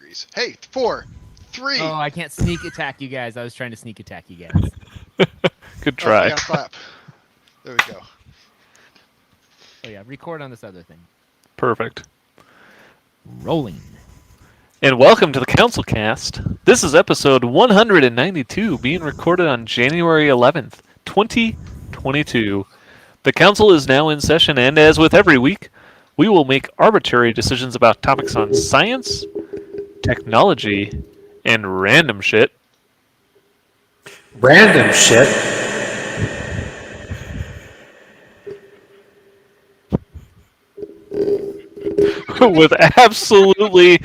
degrees. Hey, 4, 3. Oh, I can't sneak attack you guys. I was trying to sneak attack you guys. Good Oh, I try. got a clap. There we go. Oh yeah, record on this other thing. Perfect. Rolling. And welcome to the CouncilCast. This is episode 192, being recorded on January 11th, 2022. The Council is now in session, and as with every week, we will make arbitrary decisions about topics on science, technology, and random shit. Random shit. With absolutely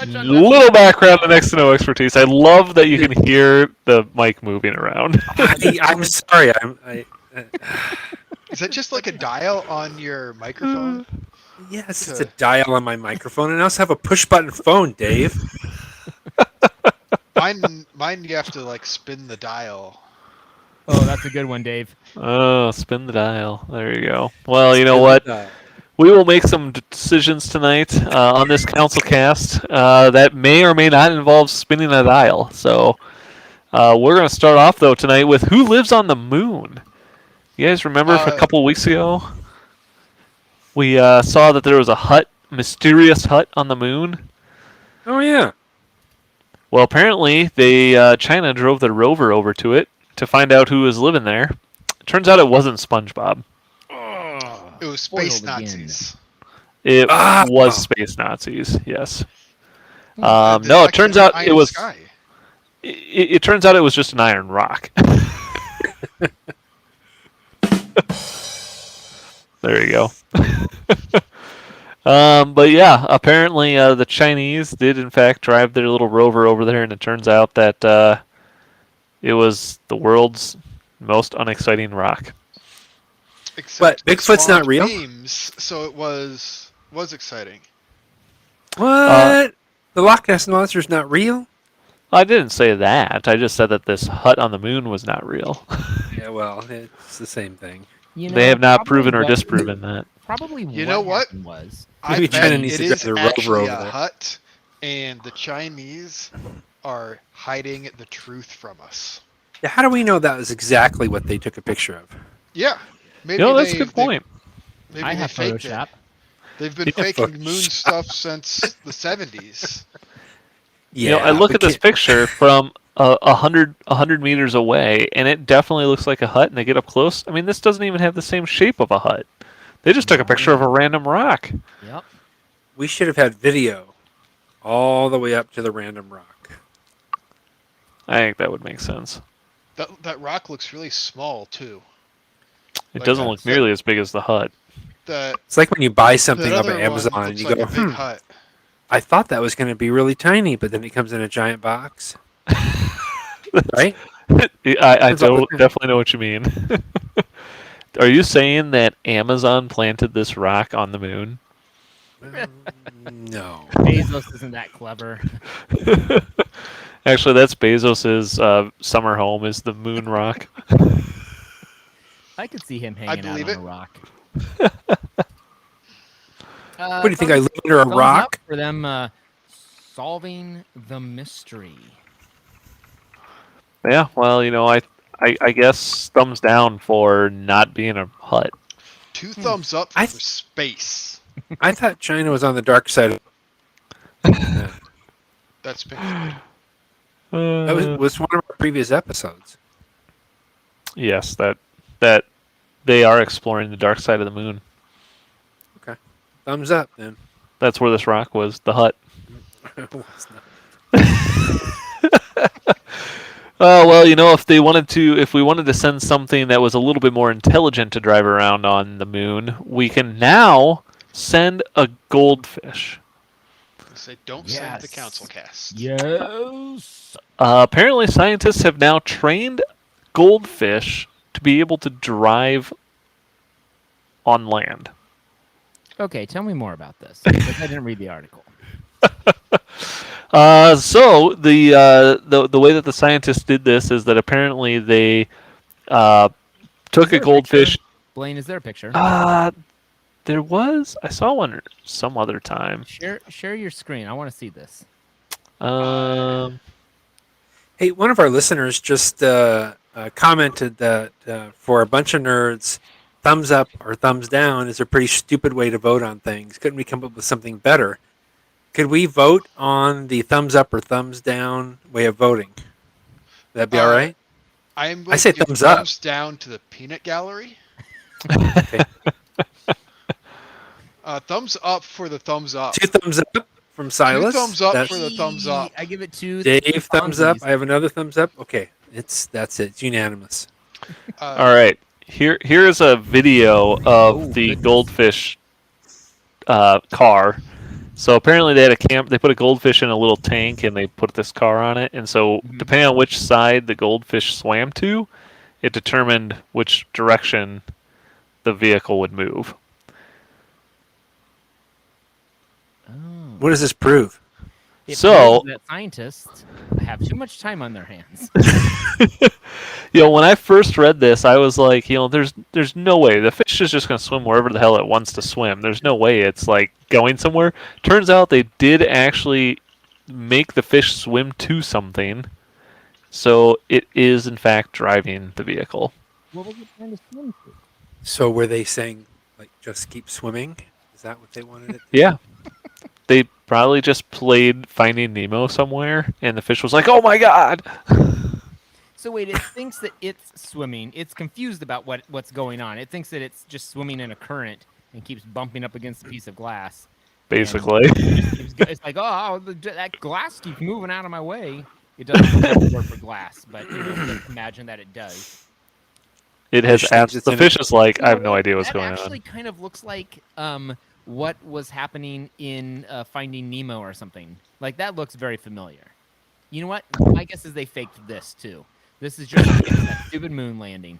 little background and next to no expertise. I love that you can hear the mic moving around. I'm sorry. Is that just like a dial on your microphone? Yes, it's a dial on my microphone, and I also have a push-button phone, Dave. Mine, you have to like spin the dial. Oh, that's a good one, Dave. Oh, spin the dial. There you go. Well, you know what? We will make some decisions tonight on this CouncilCast that may or may not involve spinning a dial. So we're going to start off, though, tonight with who lives on the moon. You guys remember a couple of weeks ago? We saw that there was a mysterious hut on the moon. Oh, yeah. Well, apparently, China drove the rover over to it to find out who was living there. Turns out it wasn't SpongeBob. It was space Nazis. It was space Nazis. Yes. No, it turns out it was. It turns out it was just an iron rock. There you go. But yeah, apparently the Chinese did in fact drive their little rover over there, and it turns out that it was the world's most unexciting rock. Except but Bigfoot's not real? Memes, so it was exciting. What? The Loch Ness Monster's not real? I didn't say that. I just said that this hut on the moon was not real. Yeah, well, it's the same thing. They have not proven or disproven that. Probably you know what? Was. I bet China needs it to is drive their actually rover a over there. hut, and the Chinese are hiding the truth from us. Yeah, how do we know that was exactly what they took a picture of? Yeah. Maybe that's a good point. Maybe I they have faked Photoshop. it. They've been faking moon stuff since the 70s. Yeah, I look at this picture from 100 meters away, and it definitely looks like a hut. And they get up close. I mean, this doesn't even have the same shape of a hut. They just took a picture of a random rock. Yep. We should have had video all the way up to the random rock. I think that would make sense. That rock looks really small too. It doesn't look nearly as big as the hut. It's like when you buy something off of other Amazon one and you looks go, like a big hut. I thought that was going to be really tiny, but then it comes in a giant box. Right? I definitely know what you mean. Are you saying that Amazon planted this rock on the moon? No. Bezos isn't that clever. Actually, that's Bezos' summer home is the moon rock. I could see him hanging out on a rock. What do you think? I live under a rock? For them solving the mystery. Yeah, well, you know, I guess thumbs down for not being a hut. 2 thumbs up for space. I thought China was on the dark side. That's been That was one of our previous episodes. Yes, that they are exploring the dark side of the moon. Okay. Thumbs up, then. That's where this rock was, the hut. Well, you know, if we wanted to send something that was a little bit more intelligent to drive around on the moon, we can now send a goldfish. Say, don't send the CouncilCast. Yes. Apparently, scientists have now trained goldfish to be able to drive on land. Okay, tell me more about this. Because I didn't read the article. So the way that the scientists did this is that apparently they took a goldfish. Blaine, is there a picture? There was. I saw one some other time. Share your screen. I want to see this. Hey, one of our listeners just commented that for a bunch of nerds, thumbs up or thumbs down is a pretty stupid way to vote on things. Couldn't we come up with something better? Could we vote on the thumbs up or thumbs down way of voting? That'd be all right? I'm I going say to give thumbs up. thumbs down to the peanut gallery. Okay. Thumbs up for the thumbs up. 2 thumbs up from Silas. Two thumbs up That's for the thumbs up. I give it 2. Dave, thumbs up. Fonzies. I have another thumbs up. Okay, that's it. It's unanimous. All right. Here's a video of Oh, the goodness. goldfish car. So apparently they had they put a goldfish in a little tank and they put this car on it. And so depending on which side the goldfish swam to, it determined which direction the vehicle would move. Oh. What does this prove? It So- proves that scientists have too much time on their hands. When I first read this, I was like, there's no way the fish is just going to swim wherever the hell it wants to swim. There's no way it's like going somewhere. Turns out they did actually make the fish swim to something, so it is in fact driving the vehicle. What was it trying to swim to? So were they saying like just keep swimming? Is that what they wanted it to Yeah, they probably just played Finding Nemo somewhere, and the fish was like, "Oh my god!" So wait, it thinks that it's swimming. It's confused about what's going on. It thinks that it's just swimming in a current and keeps bumping up against a piece of glass. Basically. It's like, that glass keeps moving out of my way. It doesn't have a word for glass, but just imagine that it does. It has Fish thinks it's the in fish is like, I have You no know, idea what's that going actually on. kind of looks like what was happening in Finding Nemo or something. Like, that looks very familiar. You know what? My guess is they faked this, too. This is just that stupid moon landing.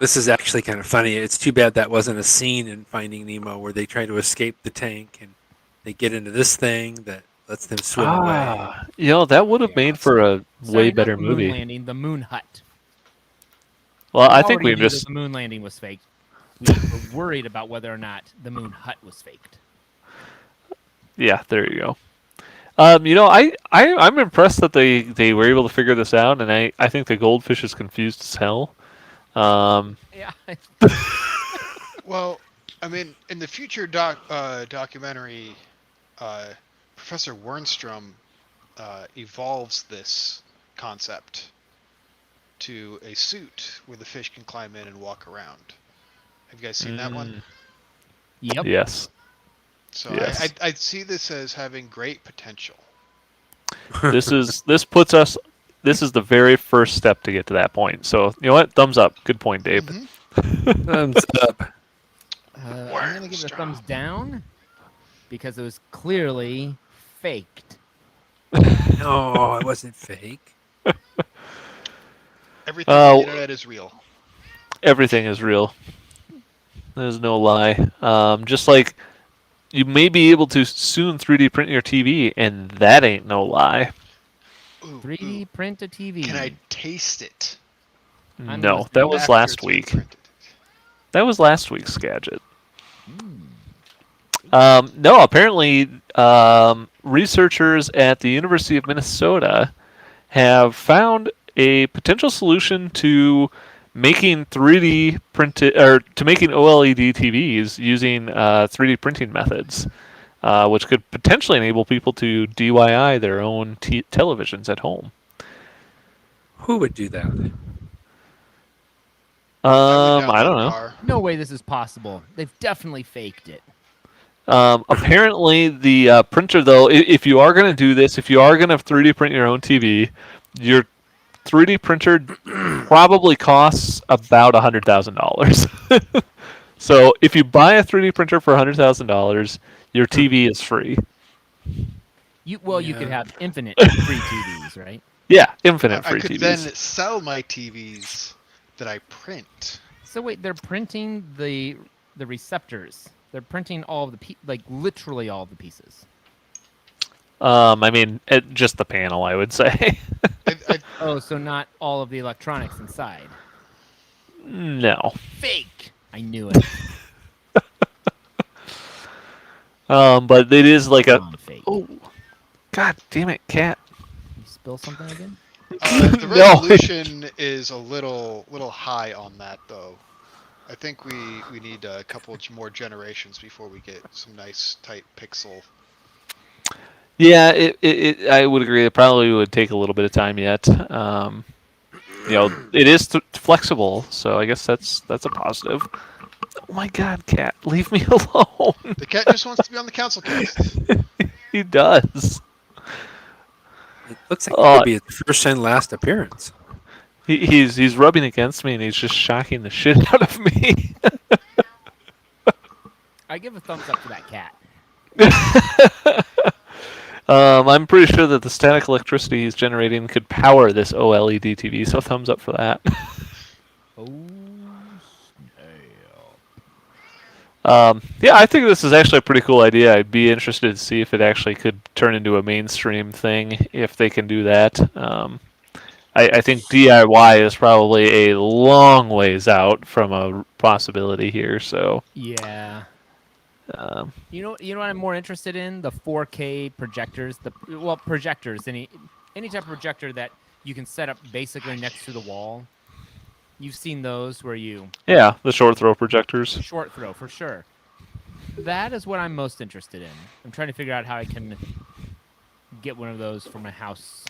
This is actually kind of funny. It's too bad that wasn't a scene in Finding Nemo where they try to escape the tank and they get into this thing that lets them swim away. That would have Yeah, made for a Sorry, way not better the moon movie. landing, the moon hut. Well, I think already we knew just that the moon landing was faked. We were worried about whether or not the moon hut was faked. Yeah, there you go. I'm impressed that they were able to figure this out, and I think the goldfish is confused as hell. Yeah. Well, I mean, in the future documentary, Professor Wernstrom evolves this concept to a suit where the fish can climb in and walk around. Have you guys seen that one? Yep. Yes. So Yes. I see this as having great potential. This is the very first step to get to that point. So you know what? Thumbs up. Good point, Dave. Mhm. Thumbs up. I'm going to give it a thumbs down because it was clearly faked. No, it wasn't fake. Everything on the Uh, internet is real. Everything is real. There's no lie. Just like you may be able to soon 3D print your TV, and that ain't no lie. Ooh, 3D ooh. print a TV. Can I taste it? I'm No, listening. that was After last it's been week. printed? That was last week's gadget. Hmm. No, apparently researchers at the University of Minnesota have found a potential solution to making 3D printed or to making OLED TVs using 3D printing methods, which could potentially enable people to DIY their own televisions at home. Who would do that? I don't know. Car. No way this is possible. They've definitely faked it. Apparently, the printer, though, if you are going to do this, if you are going to 3D print your own TV, your 3D printer probably costs about $100,000. So if you buy a 3D printer for $100,000, your TV is free. You Yeah. could have infinite free TVs, right? Yeah, infinite I free could TVs. then sell my TVs that I print. So wait, they're printing the receptors. They're printing all of the literally all of the pieces. I mean, just the panel, I would say. I, Oh, so not all of the electronics inside. No. Fake. I knew it. But it is like a. Fake. Oh, God damn it, cat. You spill something again? The No. resolution is a little high on that though. I think we need a couple more generations before we get some nice tight pixel. Yeah, I would agree. It probably would take a little bit of time yet. It is flexible, so I guess that's a positive. Oh my God, cat, leave me alone. The cat just wants to be on the CouncilCast. He does. It looks like it could be his first and last appearance. He's rubbing against me, and he's just shocking the shit out of me. I give a thumbs up to that cat. I'm pretty sure that the static electricity he's generating could power this OLED TV, so thumbs up for that. Oh, Yeah, I think this is actually a pretty cool idea. I'd be interested to see if it actually could turn into a mainstream thing, if they can do that. I think DIY is probably a long ways out from a possibility here. So yeah. You know what I'm more interested in? The 4K projectors. Projectors. Any type of projector that you can set up basically next to the wall. You've seen those where you the short throw projectors. Short throw for sure. That is what I'm most interested in. I'm trying to figure out how I can get one of those for my house.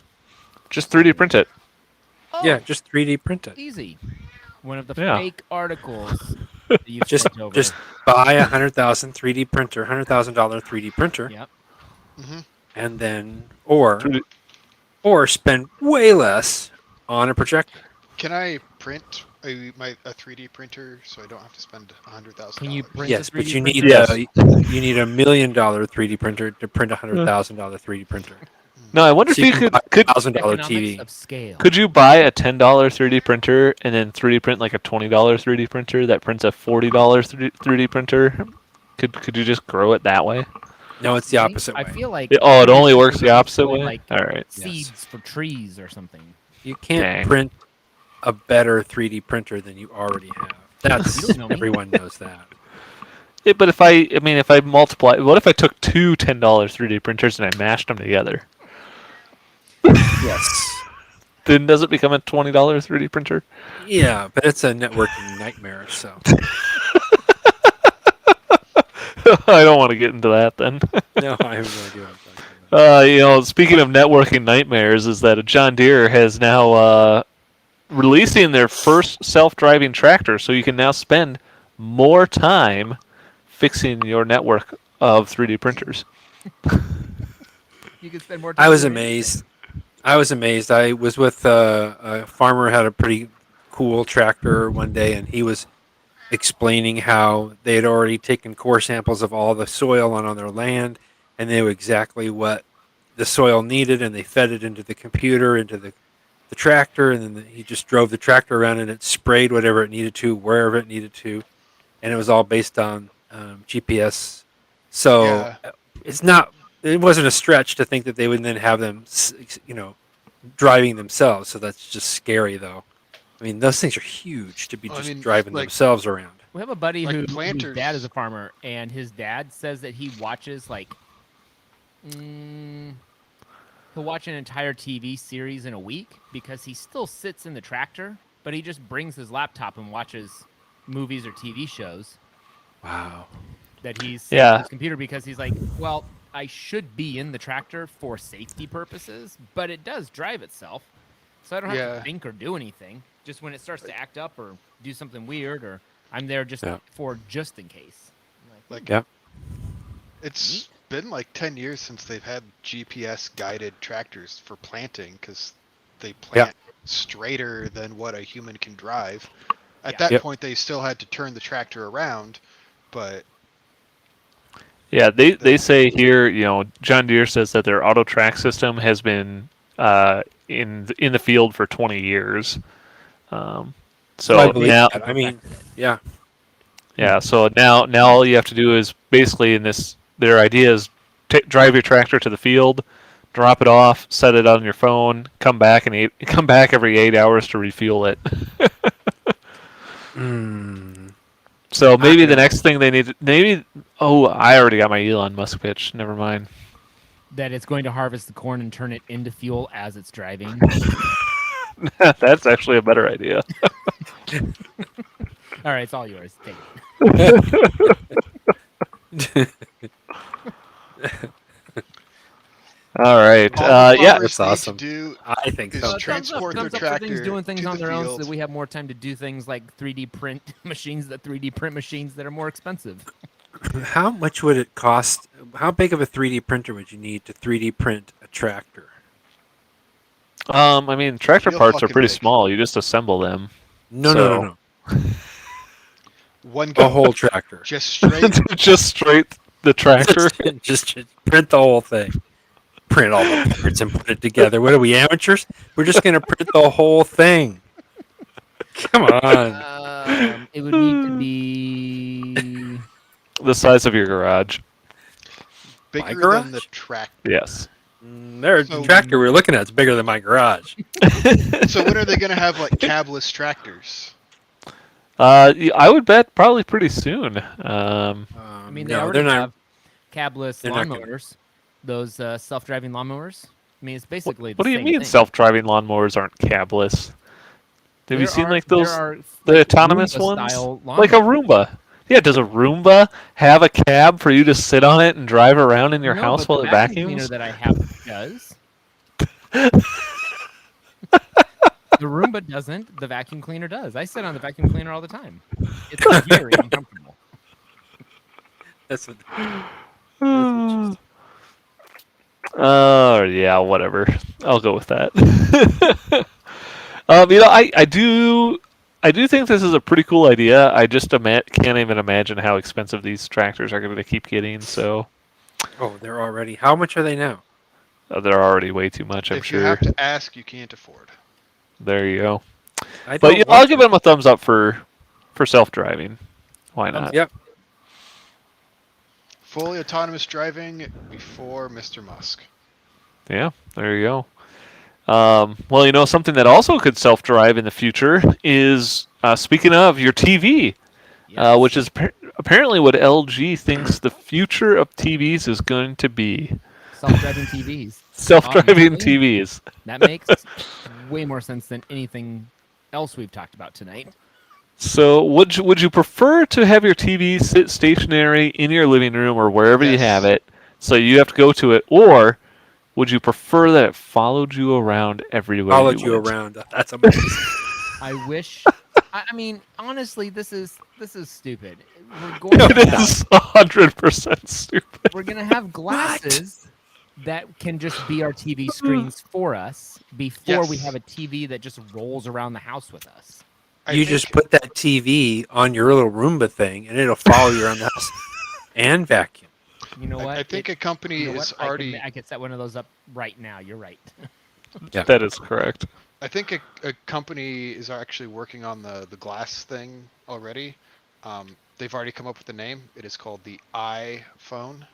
Just 3D print it. Oh, Yeah, just 3D print it. easy. One of the Yeah. fake articles that you've Just sent over. just buy a $100,000 3D printer, $100,000 3D printer, Yep. and then or 3D spend way less on a projector. Can I print a 3D printer so I don't have to spend $100,000? Can you print Yes, a but 3D you need printer? you need $1 million 3D printer to print a $100,000 3D printer. No, I wonder So if you you can buy could a $1,000 Economics TV. of scale. Could you buy a $10 3D printer and then 3D print like a $20 3D printer that prints a $40 3D printer? Could you just grow it that way? No, it's the opposite I way. feel like It only works the opposite way. like All right. seeds for trees or something. You can't Dang. print a better 3D printer than you already have. You That's don't know me. everyone knows that. But if I multiply, what if I took two $10 3D printers and I mashed them together? Yes. Then does it become a $20 3D printer? Yeah, but it's a networking nightmare. So I don't want to get into that then. no, I have no idea what I'm talking about. Speaking of networking nightmares, is that John Deere has now releasing their first self-driving tractor, so you can now spend more time fixing your network of 3D printers. You can spend more time. I was amazed. I was with a farmer who had a pretty cool tractor one day, and he was explaining how they had already taken core samples of all the soil on their land, and they knew exactly what the soil needed, and they fed it into the computer, into the tractor, and then he just drove the tractor around, and it sprayed whatever it needed to, wherever it needed to, and it was all based on GPS. So it wasn't a stretch to think that they would then have them, driving themselves. So that's just scary, though. I mean, those things are huge to be driving themselves around. We have a buddy Like whose planters. dad is a farmer, and his dad says that he watches he'll watch an entire TV series in a week because he still sits in the tractor, but he just brings his laptop and watches movies or TV shows. Wow. That he's set Yeah. on his computer because he's like, well, I should be in the tractor for safety purposes, but it does drive itself, so I don't have to think or do anything. Just when it starts to act up or do something weird, or I'm there just in case. It's been like 10 years since they've had GPS guided tractors for planting because they plant straighter than what a human can drive. At that point, they still had to turn the tractor around, but Yeah, they say here, John Deere says that their auto track system has been in the field for 20 years. So I believe now, that. I mean, yeah. yeah. So now all you have to do is basically their idea is drive your tractor to the field, drop it off, set it on your phone, come back every 8 hours to refuel it. So maybe the next thing they need, I already got my Elon Musk pitch. Never mind. that it's going to harvest the corn and turn it into fuel as it's driving. That's actually a better idea. All right, it's all yours. Take it. All right. All the Yeah. farmers That's need awesome. to do I think is so. transport their thumbs up for things tractor doing things to on the their own so field. that we have more time to do things like 3D print machines that are more expensive. How much would it cost? How big of a 3D printer would you need to 3D print a tractor? I mean, tractor Real parts are fucking pretty big. small. You just assemble them. No. One A go, whole tractor. just straight. Just straight the tractor. just print the whole thing. Print all the parts and put it together. What are we, amateurs? We're just going to print the whole thing. Come on. It would need to be. The size of your garage. Bigger garage? than the tractor. Yes. The So- tractor we're looking at is bigger than my garage. So when are they going to have like cabless tractors? I would bet probably pretty soon. I mean, they no, already they're not. have cabless they're not gonna- lawnmowers. Those self-driving lawnmowers. I mean, it's basically. What the do you same mean thing. self-driving lawnmowers aren't cabless? Have you seen like those there are, the like, autonomous Roomba-style ones? Like a lawnmowers. Roomba. Yeah, does a Roomba have a cab for you to sit on it and drive around in your No, house but while the it vacuum vacuums? cleaner that I have does. The Roomba doesn't. The vacuum cleaner does. I sit on the vacuum cleaner all the time. It's very uncomfortable. That's what. Yeah, whatever. I'll go with that. I do think this is a pretty cool idea. I just can't even imagine how expensive these tractors are going to keep getting. So Oh, they're already. How much are they now? they're already way too much. I'm If you sure. have to ask, you can't afford. There you go. I But don't I'll want give to. them a thumbs up for self-driving. Why not? Yep. Fully autonomous driving before Mr. Musk. Yeah, there you go. Well, something that also could self-drive in the future is, speaking of, your TV, Yes. which is apparently what LG thinks the future of TVs is going to be. Self-driving TVs. Self-driving Obviously. TVs. That makes way more sense than anything else we've talked about tonight. So, would you prefer to have your TV sit stationary in your living room or wherever you Yes. have it, so you have to go to it, or would you prefer that it followed you around everywhere Followed you went? around. That's amazing. I wish. I mean, honestly, this is stupid. We're going It to have, is 100% stupid. we're gonna have glasses that can just be our TV screens for us before we Yes. have a TV that just rolls around the house with us. You just put that TV on your little Roomba thing, and it'll follow you around the house and vacuum. You know what? I think a company You know is what? already. I could set one of those up right now. You're right. That is correct. I think a company is actually working on the glass thing already. They've already come up with a name. It is called the iPhone.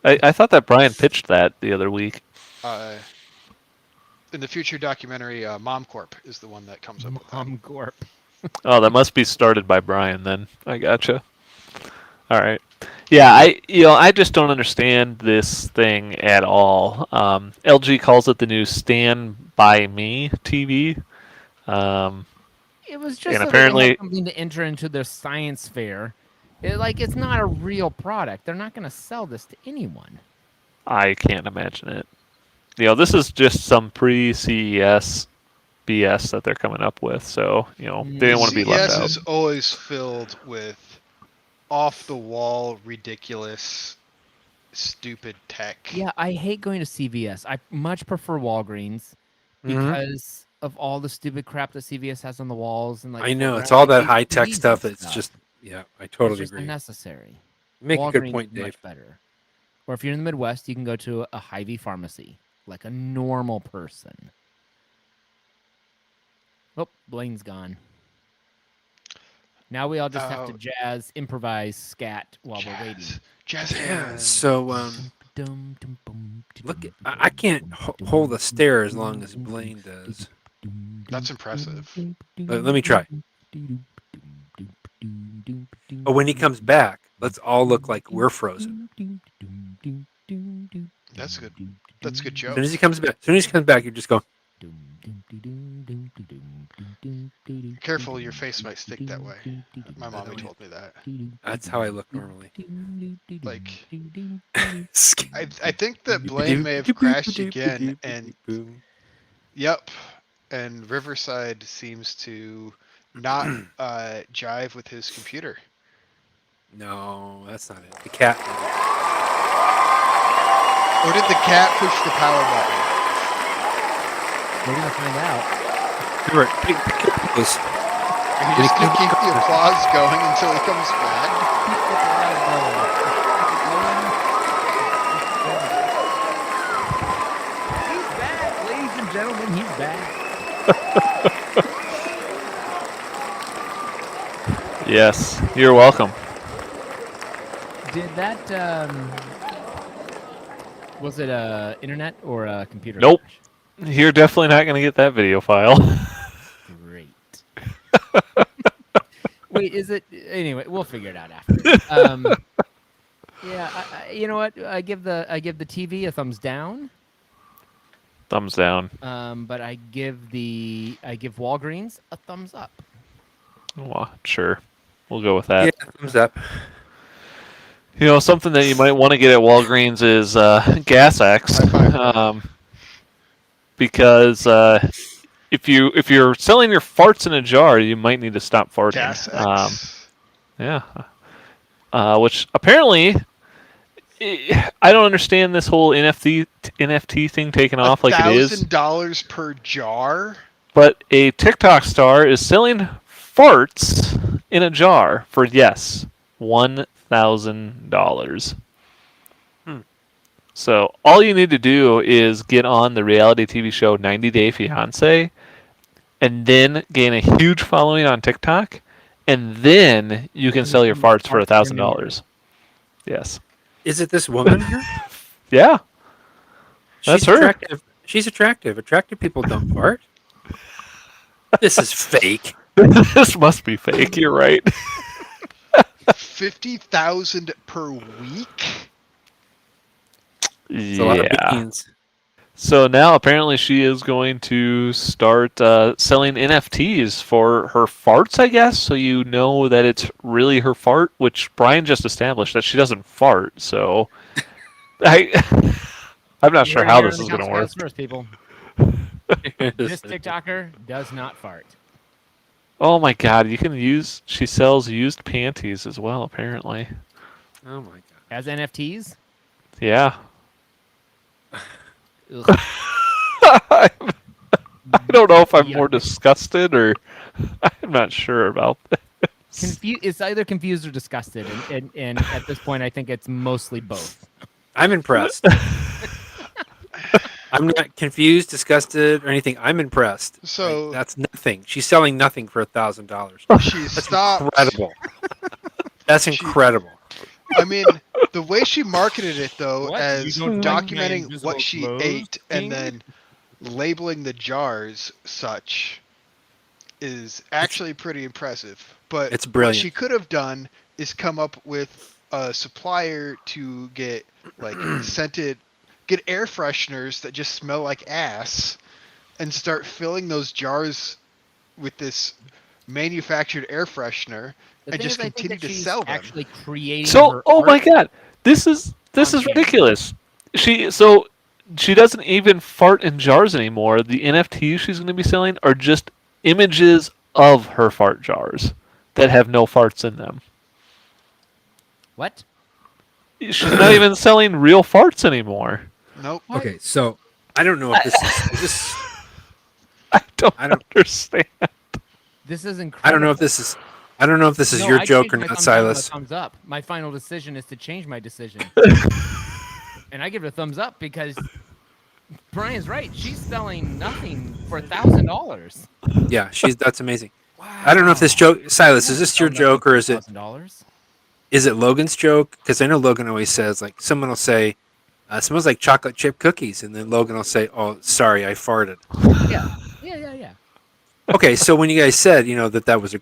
I thought that Brian pitched that the other week. In the future documentary, Mom Corp is the one that comes up with that. Mom Gorp. Oh, that must be started by Brian then. I gotcha. All right. Yeah, I just don't understand this thing at all. LG calls it the new Stand By Me TV. It was just And so apparently- they had something to enter into their science fair. It's not a real product. They're not going to sell this to anyone. I can't imagine it. This is just some pre-CES BS that they're coming up with. So, they didn't want to be left CES out. is always filled with off-the-wall, ridiculous, stupid tech. Yeah, I hate going to CVS. I much prefer Walgreens Mhm. because of all the stupid crap that CVS has on the walls and like. I know it's photographs all that and high tech TVs stuff. and It's just, I It's totally just agree. unnecessary. You make a good Walgreens point, is Dave. much better. Or if you're in the Midwest, you can go to a Hy-Vee pharmacy like a normal person. Oh, Blaine's gone. Now we all just have to Oh. improvise, scat while we're waiting. Jazz Yeah. hands. So look, I can't hold a stare as long as Blaine does. That's impressive. Let me try. Oh, when he comes back, Let's all look like we're frozen. That's good. That's a good As joke. soon as he comes back, you just go. Careful, your face might stick that way. My mommy told me that. That's how I look normally. Like, I think that Blaine may have crashed again, and yep, and Riverside seems to not jive with his computer. No, that's not it. The cat. Or did the cat push the power button? We're gonna find out. Remember, those- Are you just gonna keep the applause going until he comes back? He's back, ladies and gentlemen. He's back. Yes, you're welcome. Did that? Was it internet or a computer? Nope. crash? You're definitely not going to get that video file. Great. Wait, is it? Anyway, we'll figure it out after. Yeah, you know what? I give the TV a thumbs down. Thumbs down. But I give Walgreens a thumbs up. Well, sure. We'll go with that. Yeah, thumbs up. You know, something that you might want to get at Walgreens is Gas X. Because if you're selling your farts in a jar, you might need to stop farting. Gas X. Yeah. Which apparently, I don't understand this whole NFT thing taking off like it is. $1,000 per jar. But a TikTok star is selling farts in a jar for $1,000. So all you need to do is get on the reality TV show 90 Day Fiancé, and then gain a huge following on TikTok, and then you can sell your farts for $1,000. Yes. Is it this woman here? Yeah. That's her. Attractive. She's attractive. Attractive people don't fart. This is fake. This must be fake. You're right. 50,000 per week. It's a lot of Yeah. beans. So now apparently she is going to start selling NFTs for her farts, I guess. So you know that it's really her fart, which Brian just established that she doesn't fart. So I'm not sure how this is going to work. First, people. This TikToker does not fart. Oh my God! She sells used panties as well. Apparently. Oh my god. As NFTs? Yeah. Ugh. I don't know if I'm more disgusted or I'm not sure about this. It's either confused or disgusted, and at this point, I think it's mostly both. I'm impressed. I'm not confused, disgusted, or anything. I'm impressed. So- Like, that's nothing. She's selling nothing for $1,000. She That's stopped. incredible. That's incredible. I mean, the way she marketed it though, What? as You don't like my documenting invisible what she clothes ate thing? and then labeling the jars such, is actually pretty impressive. But It's what brilliant. she could have done is come up with a supplier to get like get air fresheners that just smell like ass, and start filling those jars with this manufactured air freshener. The And thing just is, I think continue that to she's sell them. actually creating. So, her oh my art. God, this is camera. ridiculous. She doesn't even fart in jars anymore. The NFTs she's going to be selling are just images of her fart jars that have no farts in them. What? She's not even selling real farts anymore. Nope. Okay, so I don't know if this is this. I don't I don't- understand. This is incredible. I don't know if this is. I don't know if this is No, your I joke changed or my not, thumbs down to a Silas. Thumbs up. My final decision is to change my decision, and I give it a thumbs up because Brian's right. She's selling nothing for $1,000. Yeah, that's amazing. Wow. I don't know if this joke, Silas, is this your joke or is it $1,000? Logan's joke? Because I know Logan always says, like, someone will say, "Smells like chocolate chip cookies," and then Logan will say, "Oh, sorry, I farted." Yeah. Okay, so when you guys said, that was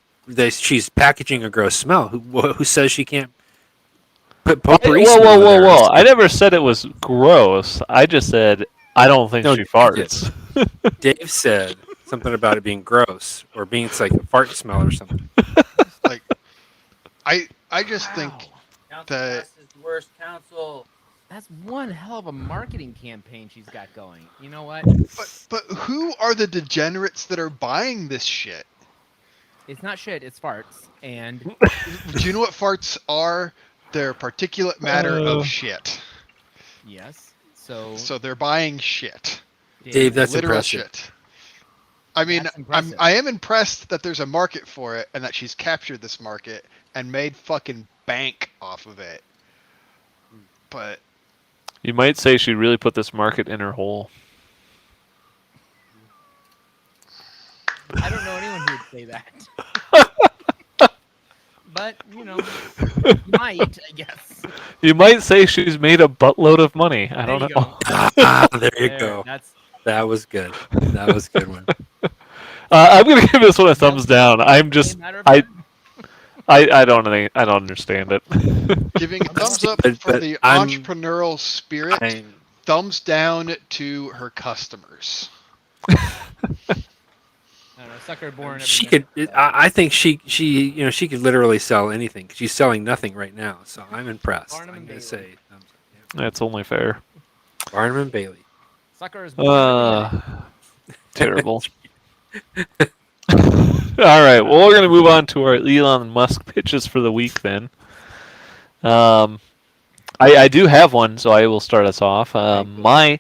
she's packaging a gross smell, who says she can't But Whoa, potpourri whoa, smell whoa, there. whoa! I never said it was gross. I just said I don't think No, she Dave farts. Dave said something about it being gross or being it's like a fart smell or something. Like, I just think that CouncilCast is the worst council. That's one hell of a marketing campaign she's got going. You know what? but who are the degenerates that are buying this shit? It's not shit. It's farts. And Do you know what farts are? They're particulate matter of shit. yes, so So they're buying shit. Dave, that's Literal impressive. shit. I mean, That's impressive. I am impressed that there's a market for it and that she's captured this market and made fucking bank off of it. But You might say she really put this market in her hole. I don't know anyone who would say that. But, you know, might, I guess. You might say she's made a buttload of money. I don't There you know. go. There you go. That was good. That was a good one. I'm gonna give this one a thumbs down. I'm just Matter of I fact, I don't think I don't understand it. giving a thumbs up But- for but the I'm- entrepreneurial spirit, I'm- thumbs down to her customers. I don't know, sucker born. every She minute, could. so. I think she she could literally sell anything. She's selling nothing right now, so I'm impressed. Barnum I'm and gonna Bailey. say thumbs up. That's only fair. Yeah. Barnum and Bailey. Sucker is born every minute. Terrible. All right. Well, we're gonna move on to our Elon Musk pitches for the week then. I do have one, so I will start us off. My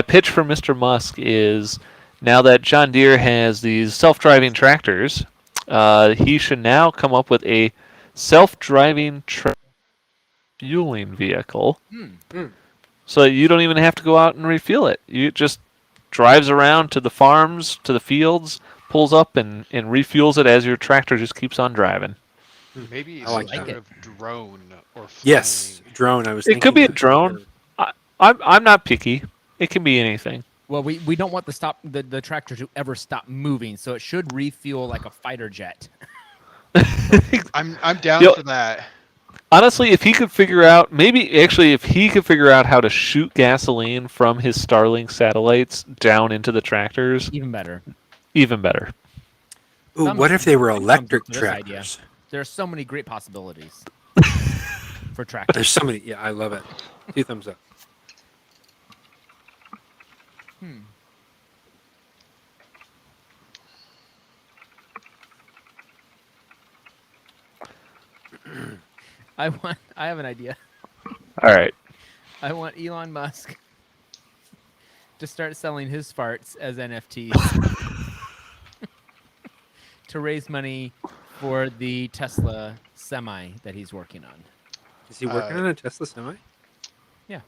pitch for Mr. Musk is now that John Deere has these self-driving tractors, he should now come up with a self-driving fueling vehicle, so that you don't even have to go out and refuel it. You just drives around to the farms, to the fields, pulls up and refuels it as your tractor just keeps on driving. Maybe I some like sort that. of drone or flying. Yes, drone. I was. It could be a thinking that. drone. I'm not picky. It can be anything. Well, we don't want the tractor to ever stop moving, so it should refuel like a fighter jet. I'm down Yo- for that. Honestly, if he could figure out, if he could figure out how to shoot gasoline from his Starlink satellites down into the tractors, Even better. even better. Ooh, Thumbs- what if they were thumbs up electric for this idea. tractors? There are so many great possibilities for tractors. There's so many. Yeah, I love it. 2 thumbs up. I have an idea. All right. I want Elon Musk to start selling his farts as NFTs to raise money for the Tesla semi that he's working on. Is he working on a Tesla semi? Yeah.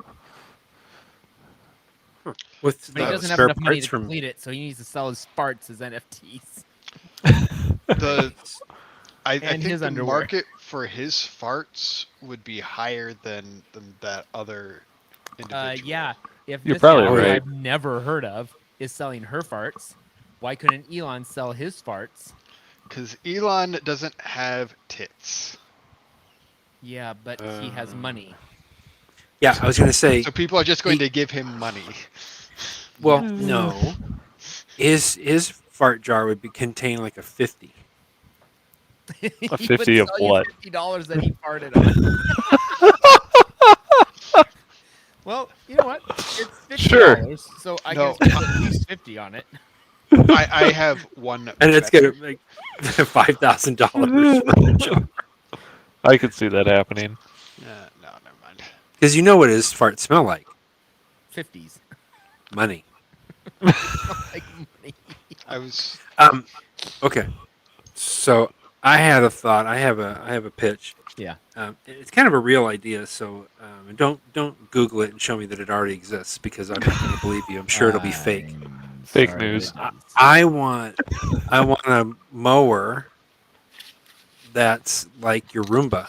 Huh. With But he doesn't have spare enough money parts to from complete it, so he needs to sell his farts as NFTs. I And think his the underwear. market for his farts would be higher than that other individual. Yeah. If You're this probably gal who right. I've never heard of is selling her farts, why couldn't Elon sell his farts? Because Elon doesn't have tits. Yeah, but he has money. Yeah, I was going to say. So people are just going to give him money. Well, no. His fart jar would contain like a 50. He would 50 of sell you what? $50 that he farted on. Well, you know what? It's $50, Sure. so I No. can spend at least 50 on it. I have one. And it's better. going to make $5,000. I could see that happening. No, never mind. Because you know what his farts smell like? 50s. Money. Like money. I was. Okay. So I had a thought. I have a pitch. Yeah. It's kind of a real idea. So don't Google it and show me that it already exists because I'm not going to believe you. I'm sure it'll be fake. Fake Sorry, news. but it does. I want a mower that's like your Roomba.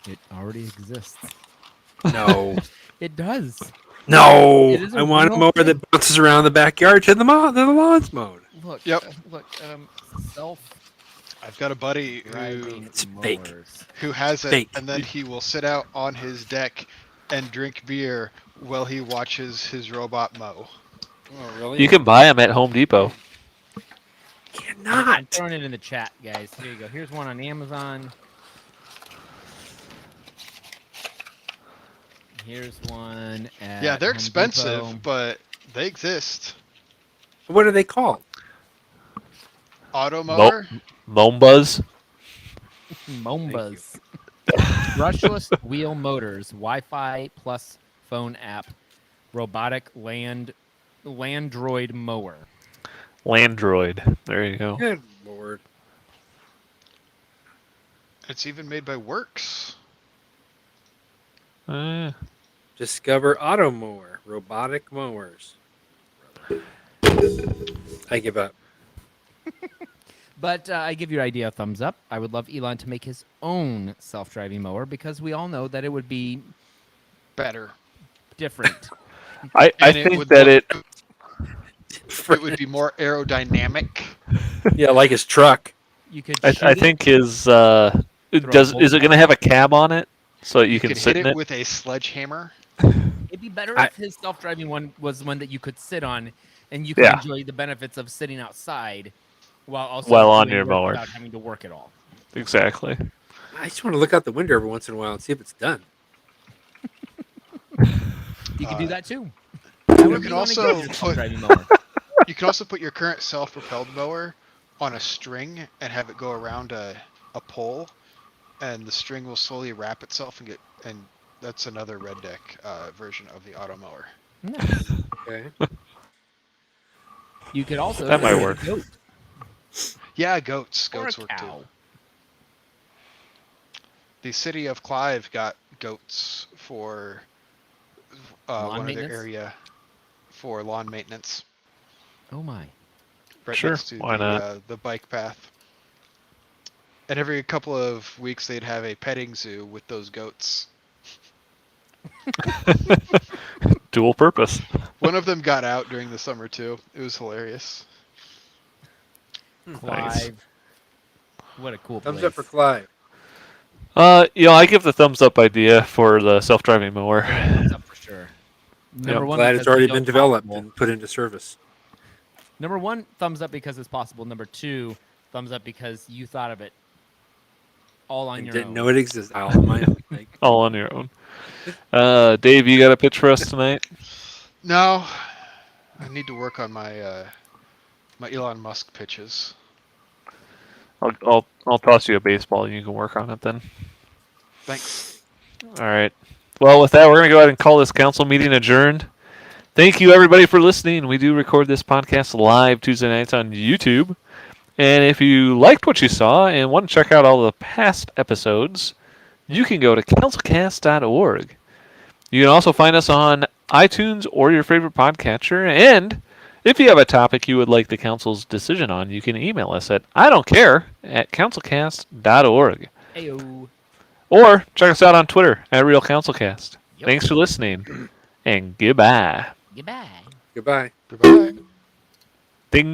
It already exists. No. It does. No. It is a I want a real mower thing. that bounces around the backyard to the lawn's mowed. Look. Yep. Look. Self. I've got a buddy Driving It's fake. mowers. who has it, Fake. and then he will sit out on his deck and drink beer while he watches his robot mow. Oh, really? You can buy them at Home Depot. I'm cannot. throwing it in the chat, guys. Here you go. Here's one on Amazon. Here's one at Yeah, they're Home expensive, Depot. but they exist. What are they called? Auto mower. Mombas. Mombas. Brushless wheel motors, Wi-Fi plus phone app, robotic landroid mower. Landroid. There you go. Good lord. It's even made by Works. Discover auto mower, robotic mowers. I give up. But I give your idea a thumbs up. I would love Elon to make his own self-driving mower because we all know that it would be Better. different. I And it think would that look- it. It would be more aerodynamic. Yeah, like his truck. You could. I shoot think it. his a is it going to have a cab on it so that you You can could sit hit in it it? with a sledgehammer. It'd be better I- if his self-driving one was one that you could sit on, and you could Yeah. enjoy the benefits of sitting outside while also While on doing your work mower. without having to work at all. Exactly. I just want to look out the window every once in a while and see if it's done. You could do that too. You can also put self-driving mower. your current self-propelled mower on a string and have it go around a pole, and the string will slowly wrap itself and that's another red deck version of the auto mower. Nice. Okay. You could also That might get a work. goat Yeah, goats or a work too. cow. The city of Clive got goats for Lawn one of maintenance? their area for lawn maintenance, Oh my! right Sure, next to why not? the bike path. And every couple of weeks, they'd have a petting zoo with those goats. Dual purpose. One of them got out during the summer too. It was hilarious. Clive. What a cool Thumbs place. up for Clive. I give the thumbs up idea for the self-driving mower. Thumbs up for sure. Number one, Glad because it's already we know been developed possible. and put into service. Number one, thumbs up because it's possible. Number two, thumbs up because you thought of it all on And your didn't own. know it existed. All on my own. Like, All on your own. Dave, you got a pitch for us tonight? No, I need to work on my my Elon Musk pitches. I'll toss you a baseball and you can work on it then. Thanks. All right. Well, with that, we're going to go ahead and call this council meeting adjourned. Thank you, everybody, for listening. We do record this podcast live Tuesday nights on YouTube. And if you liked what you saw and want to check out all the past episodes, you can go to CouncilCast.org. You can also find us on iTunes or your favorite podcatcher. And if you have a topic you would like the council's decision on, you can email us at IDon'tCare@CouncilCast.org. Ayo. Or check us out on Twitter at RealCouncilCast. Yep. Thanks for listening, and goodbye. Goodbye. goodbye. Goodbye.